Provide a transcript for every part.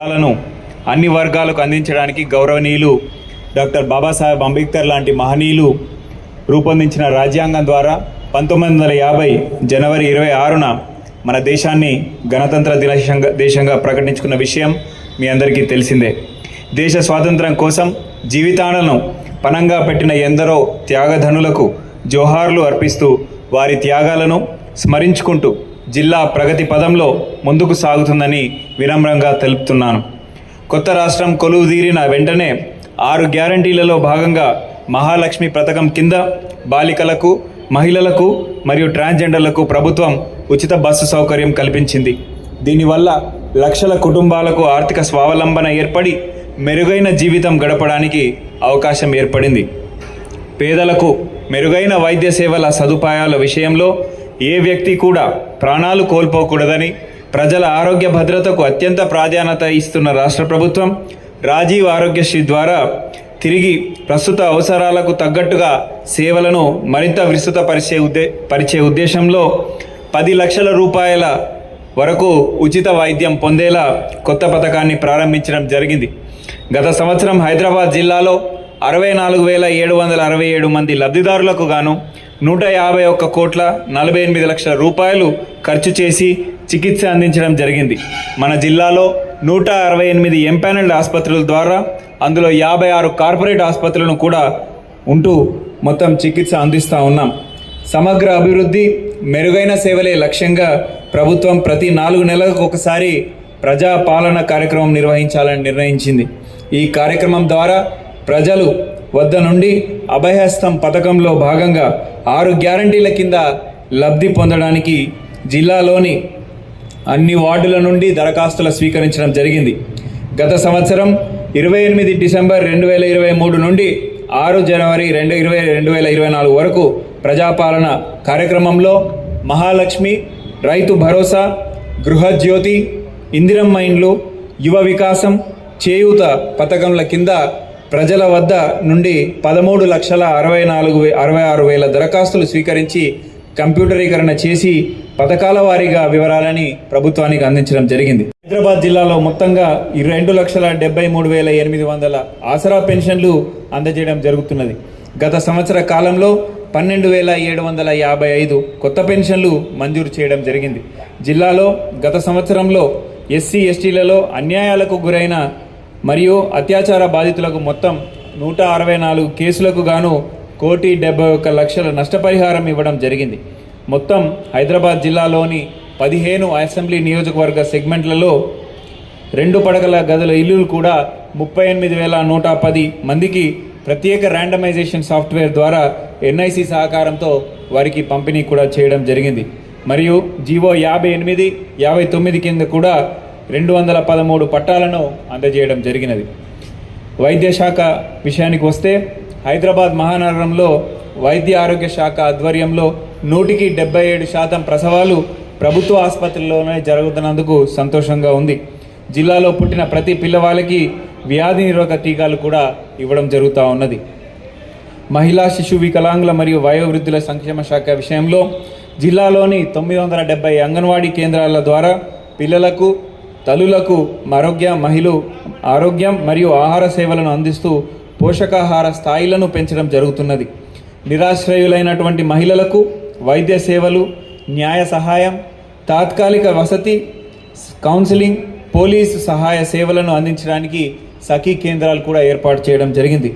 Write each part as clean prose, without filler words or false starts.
లను అన్ని వర్గాలకు అందించడానికి గౌరవనీయులు డాక్టర్ బాబాసాహెబ్ అంబేద్కర్ లాంటి మహనీయులు రూపొందించిన రాజ్యాంగం ద్వారా 1950 జనవరి 26న మన దేశాన్ని గణతంత్ర దేశంగా ప్రకటించుకున్న విషయం మీ అందరికీ తెలిసిందే. దేశ స్వాతంత్రం కోసం జీవితాలను పణంగా పెట్టిన ఎందరో త్యాగధనులకు జోహార్లు అర్పిస్తూ వారి త్యాగాలను స్మరించుకుంటూ జిల్లా ప్రగతి పదంలో ముందుకు సాగుతుందని వినమ్రంగా తెలుపుతున్నాను. కొత్త రాష్ట్రం కొలువుదీరిన వెంటనే 6 గ్యారంటీలలో భాగంగా మహాలక్ష్మి పథకం కింద బాలికలకు, మహిళలకు మరియు ట్రాన్స్జెండర్లకు ప్రభుత్వం ఉచిత బస్సు సౌకర్యం కల్పించింది. దీనివల్ల లక్షల కుటుంబాలకు ఆర్థిక స్వావలంబన ఏర్పడి మెరుగైన జీవితం గడపడానికి అవకాశం ఏర్పడింది. పేదలకు మెరుగైన వైద్య సేవల సదుపాయాల విషయంలో ఏ వ్యక్తి కూడా ప్రాణాలు కోల్పోకూడదని ప్రజల ఆరోగ్య భద్రతకు అత్యంత ప్రాధాన్యత ఇస్తున్న రాష్ట్ర ప్రభుత్వం రాజీవ్ ఆరోగ్యశ్రీ ద్వారా తిరిగి ప్రస్తుత అవసరాలకు తగ్గట్టుగా సేవలను మరింత విస్తృతపరిచే ఉద్దేశంలో 10 లక్షల రూపాయల వరకు ఉచిత వైద్యం పొందేలా కొత్త పథకాన్ని ప్రారంభించడం జరిగింది. గత సంవత్సరం హైదరాబాద్ జిల్లాలో 64,767 మంది లబ్ధిదారులకు గాను 151,48,00,000 రూపాయలు ఖర్చు చేసి చికిత్స అందించడం జరిగింది. మన జిల్లాలో 168 ఎంపానల్డ్ ఆసుపత్రుల ద్వారా అందులో 56 కార్పొరేట్ ఆసుపత్రులను కూడా ఉంటూ మొత్తం చికిత్స అందిస్తూ ఉన్నాం. సమగ్ర అభివృద్ధి, మెరుగైన సేవలే లక్ష్యంగా ప్రభుత్వం ప్రతి 4 నెలలకు ఒకసారి ప్రజాపాలన కార్యక్రమం నిర్వహించాలని నిర్ణయించింది. ఈ కార్యక్రమం ద్వారా ప్రజలు వద్ద నుండి అభయహస్తం పథకంలో భాగంగా 6 గ్యారంటీల కింద లబ్ధి పొందడానికి జిల్లాలోని అన్ని వార్డుల నుండి దరఖాస్తులు స్వీకరించడం జరిగింది. గత సంవత్సరం 28 డిసెంబర్ 2023 నుండి 6 జనవరి 2024 వరకు ప్రజాపాలన కార్యక్రమంలో మహాలక్ష్మి, రైతు భరోసా, గృహజ్యోతి, ఇందిరమ్మ ఇండ్లు, యువ వికాసం, చేయూత పథకంల కింద ప్రజల వద్ద నుండి 13,64,66,000 దరఖాస్తులు స్వీకరించి కంప్యూటరీకరణ చేసి పథకాల వారీగా వివరాలని ప్రభుత్వానికి అందించడం జరిగింది. హైదరాబాద్ జిల్లాలో మొత్తంగా 2,73,800 ఆసరా పెన్షన్లు అందజేయడం జరుగుతున్నది. గత సంవత్సర కాలంలో 12,755 కొత్త పెన్షన్లు మంజూరు చేయడం జరిగింది. జిల్లాలో గత సంవత్సరంలో ఎస్సీ ఎస్టీలలో అన్యాయాలకు గురైన మరియు అత్యాచార బాధితులకు మొత్తం 164 కేసులకు గాను 1,71,00,000 నష్టపరిహారం ఇవ్వడం జరిగింది. మొత్తం హైదరాబాద్ జిల్లాలోని 15 అసెంబ్లీ నియోజకవర్గ సెగ్మెంట్లలో 2 పడకల గదుల ఇల్లులు కూడా 38,110 మందికి ప్రత్యేక ర్యాండమైజేషన్ సాఫ్ట్వేర్ ద్వారా ఎన్ఐసి సహకారంతో వారికి పంపిణీ కూడా చేయడం జరిగింది. మరియు జీవో 58/59 కింద కూడా 213 పట్టాలను అందజేయడం జరిగినది. వైద్య శాఖ విషయానికి వస్తే హైదరాబాద్ మహానగరంలో వైద్య ఆరోగ్య శాఖ ఆధ్వర్యంలో 100% ప్రసవాలు ప్రభుత్వ ఆసుపత్రుల్లోనే జరుగుతున్నందుకు సంతోషంగా ఉంది. జిల్లాలో పుట్టిన ప్రతి పిల్లవాళ్ళకి వ్యాధి నిరోధక టీకాలు కూడా ఇవ్వడం జరుగుతూ ఉన్నది. మహిళా శిశు వికలాంగుల మరియు వయోవృద్ధుల సంక్షేమ శాఖ విషయంలో జిల్లాలోని 970 అంగన్వాడీ కేంద్రాల ద్వారా పిల్లలకు, తల్లులకు ఆరోగ్యం మరియు ఆహార సేవలను అందిస్తూ పోషకాహార స్థాయిలను పెంచడం జరుగుతున్నది. నిరాశ్రయులైనటువంటి మహిళలకు వైద్య సేవలు, న్యాయ సహాయం, తాత్కాలిక వసతి, కౌన్సిలింగ్, పోలీసు సహాయ సేవలను అందించడానికి సఖీ కేంద్రాలు కూడా ఏర్పాటు చేయడం జరిగింది.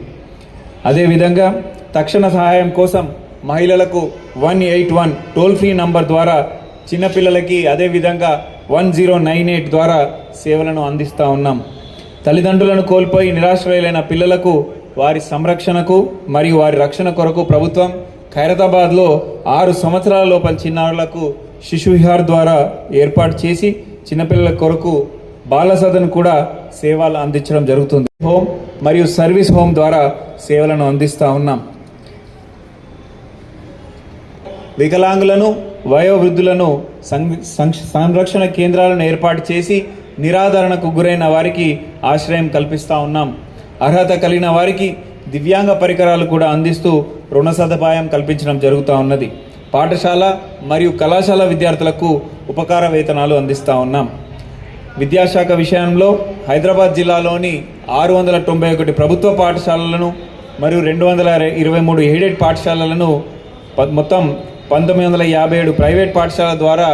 అదేవిధంగా తక్షణ సహాయం కోసం మహిళలకు 181 టోల్ ఫ్రీ నంబర్ ద్వారా, చిన్నపిల్లలకి అదేవిధంగా 1098 ద్వారా సేవలను అందిస్తూ ఉన్నాం. తల్లిదండ్రులను కోల్పోయి నిరాశ్రయులైన పిల్లలకు వారి సంరక్షణకు మరియు వారి రక్షణ కొరకు ప్రభుత్వం ఖైరతాబాద్లో 6 సంవత్సరాల లోపల చిన్నారులకు శిశు విహార్ ద్వారా ఏర్పాటు చేసి చిన్నపిల్లల కొరకు బాల సదన్ కూడా సేవలు అందించడం జరుగుతుంది. హోమ్ మరియు సర్వీస్ హోమ్ ద్వారా సేవలను అందిస్తూ ఉన్నాం. వికలాంగులను, వయోవృద్ధులను సంరక్షణ కేంద్రాలను ఏర్పాటు చేసి నిరాదరణకు గురైన వారికి ఆశ్రయం కల్పిస్తూ ఉన్నాం. అర్హత కలిగిన వారికి దివ్యాంగ పరికరాలు కూడా అందిస్తూ రుణ సదుపాయం కల్పించడం జరుగుతూ ఉన్నది. పాఠశాల మరియు కళాశాల విద్యార్థులకు ఉపకార వేతనాలు అందిస్తూ ఉన్నాం. విద్యాశాఖ విషయంలో హైదరాబాద్ జిల్లాలోని 691 ప్రభుత్వ పాఠశాలలను మరియు 223 ఎయిడెడ్ పాఠశాలలను మొత్తం 1957 ప్రైవేట్ పాఠశాలల ద్వారా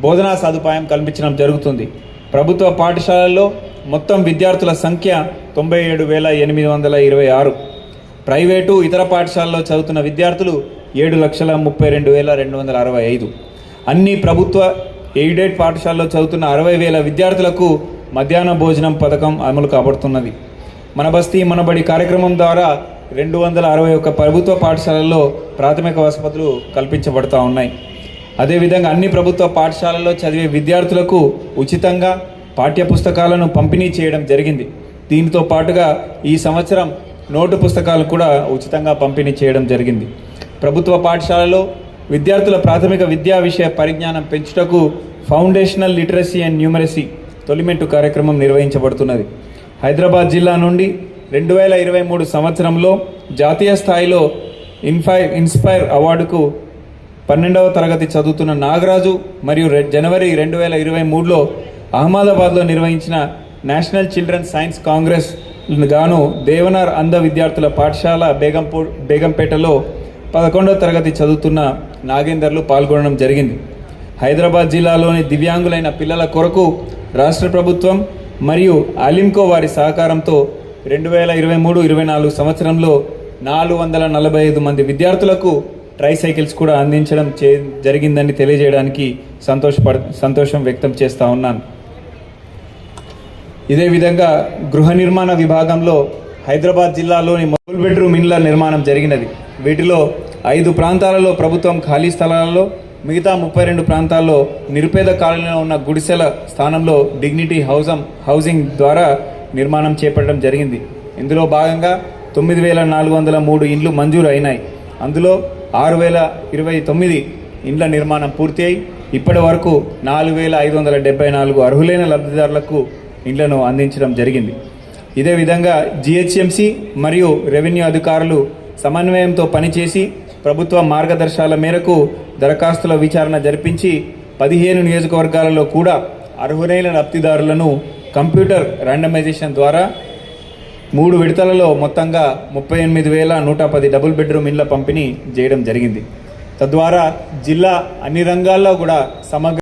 బోధనా సదుపాయం కల్పించడం జరుగుతుంది. ప్రభుత్వ పాఠశాలల్లో మొత్తం విద్యార్థుల సంఖ్య 97,826. ప్రైవేటు ఇతర పాఠశాలలో చదువుతున్న విద్యార్థులు 7,32,265. అన్ని ప్రభుత్వ ఎయిడెడ్ పాఠశాలలో చదువుతున్న 60,000 విద్యార్థులకు మధ్యాహ్న భోజనం పథకం అమలు కాబడుతున్నది. మన బస్తీ మనబడి కార్యక్రమం ద్వారా 261 ప్రభుత్వ పాఠశాలల్లో ప్రాథమిక వసతులు కల్పించబడుతూ ఉన్నాయి. అదేవిధంగా అన్ని ప్రభుత్వ పాఠశాలల్లో చదివే విద్యార్థులకు ఉచితంగా పాఠ్యపుస్తకాలను పంపిణీ చేయడం జరిగింది. దీనితో పాటుగా ఈ సంవత్సరం నోటు పుస్తకాలు కూడా ఉచితంగా పంపిణీ చేయడం జరిగింది. ప్రభుత్వ పాఠశాలలో విద్యార్థుల ప్రాథమిక విద్యా విషయ పరిజ్ఞానం పెంచుటకు ఫౌండేషనల్ లిటరసీ అండ్ న్యూమరసీ తొలిమెట్టు కార్యక్రమం నిర్వహించబడుతున్నది. హైదరాబాద్ జిల్లా నుండి 2023 సంవత్సరంలో జాతీయ స్థాయిలో ఇన్స్పైర్ అవార్డుకు 12వ తరగతి చదువుతున్న నాగరాజు మరియు జనవరి 2023లో అహ్మదాబాద్లో నిర్వహించిన నేషనల్ చిల్డ్రన్ సైన్స్ కాంగ్రెస్ గాను దేవనార్ అంధ విద్యార్థుల పాఠశాల బేగంపేటలో 11వ తరగతి చదువుతున్న నాగేందర్లు పాల్గొనడం జరిగింది. హైదరాబాద్ జిల్లాలోని దివ్యాంగులైన పిల్లల కొరకు రాష్ట్ర ప్రభుత్వం మరియు అలింకో వారి సహకారంతో 2023-24 సంవత్సరంలో 445 మంది విద్యార్థులకు ట్రైసైకిల్స్ కూడా అందించడం జరిగిందని తెలియజేయడానికి సంతోషం వ్యక్తం చేస్తూ ఉన్నాను. ఇదే విధంగా గృహ నిర్మాణ విభాగంలో హైదరాబాద్ జిల్లాలోని డబుల్ బెడ్రూమ్ ఇండ్ల నిర్మాణం జరిగినది. వీటిలో 5 ప్రాంతాలలో ప్రభుత్వం ఖాళీ స్థలాలలో, మిగతా 32 ప్రాంతాల్లో నిరుపేద కాలనీలో ఉన్న గుడిసెల స్థానంలో డిగ్నిటీ హౌసింగ్ ద్వారా నిర్మాణం చేపట్టడం జరిగింది. ఇందులో భాగంగా 9,403 ఇండ్లు మంజూరు అయినాయి. అందులో 6,029 ఇండ్ల నిర్మాణం పూర్తి అయి ఇప్పటి వరకు 4,574 అర్హులైన లబ్ధిదారులకు ఇండ్లను అందించడం జరిగింది. ఇదే విధంగా జిహెచ్ఎంసి మరియు రెవెన్యూ అధికారులు సమన్వయంతో పనిచేసి ప్రభుత్వ మార్గదర్శకాల మేరకు దరఖాస్తుల విచారణ జరిపించి 15 నియోజకవర్గాలలో కూడా అర్హులైన లబ్ధిదారులను కంప్యూటర్ ర్యాండమైజేషన్ ద్వారా 3 విడతలలో మొత్తంగా 38,110 డబుల్ బెడ్రూమ్ ఇండ్ల పంపిణీ చేయడం జరిగింది. తద్వారా జిల్లా అన్ని రంగాల్లో కూడా సమగ్ర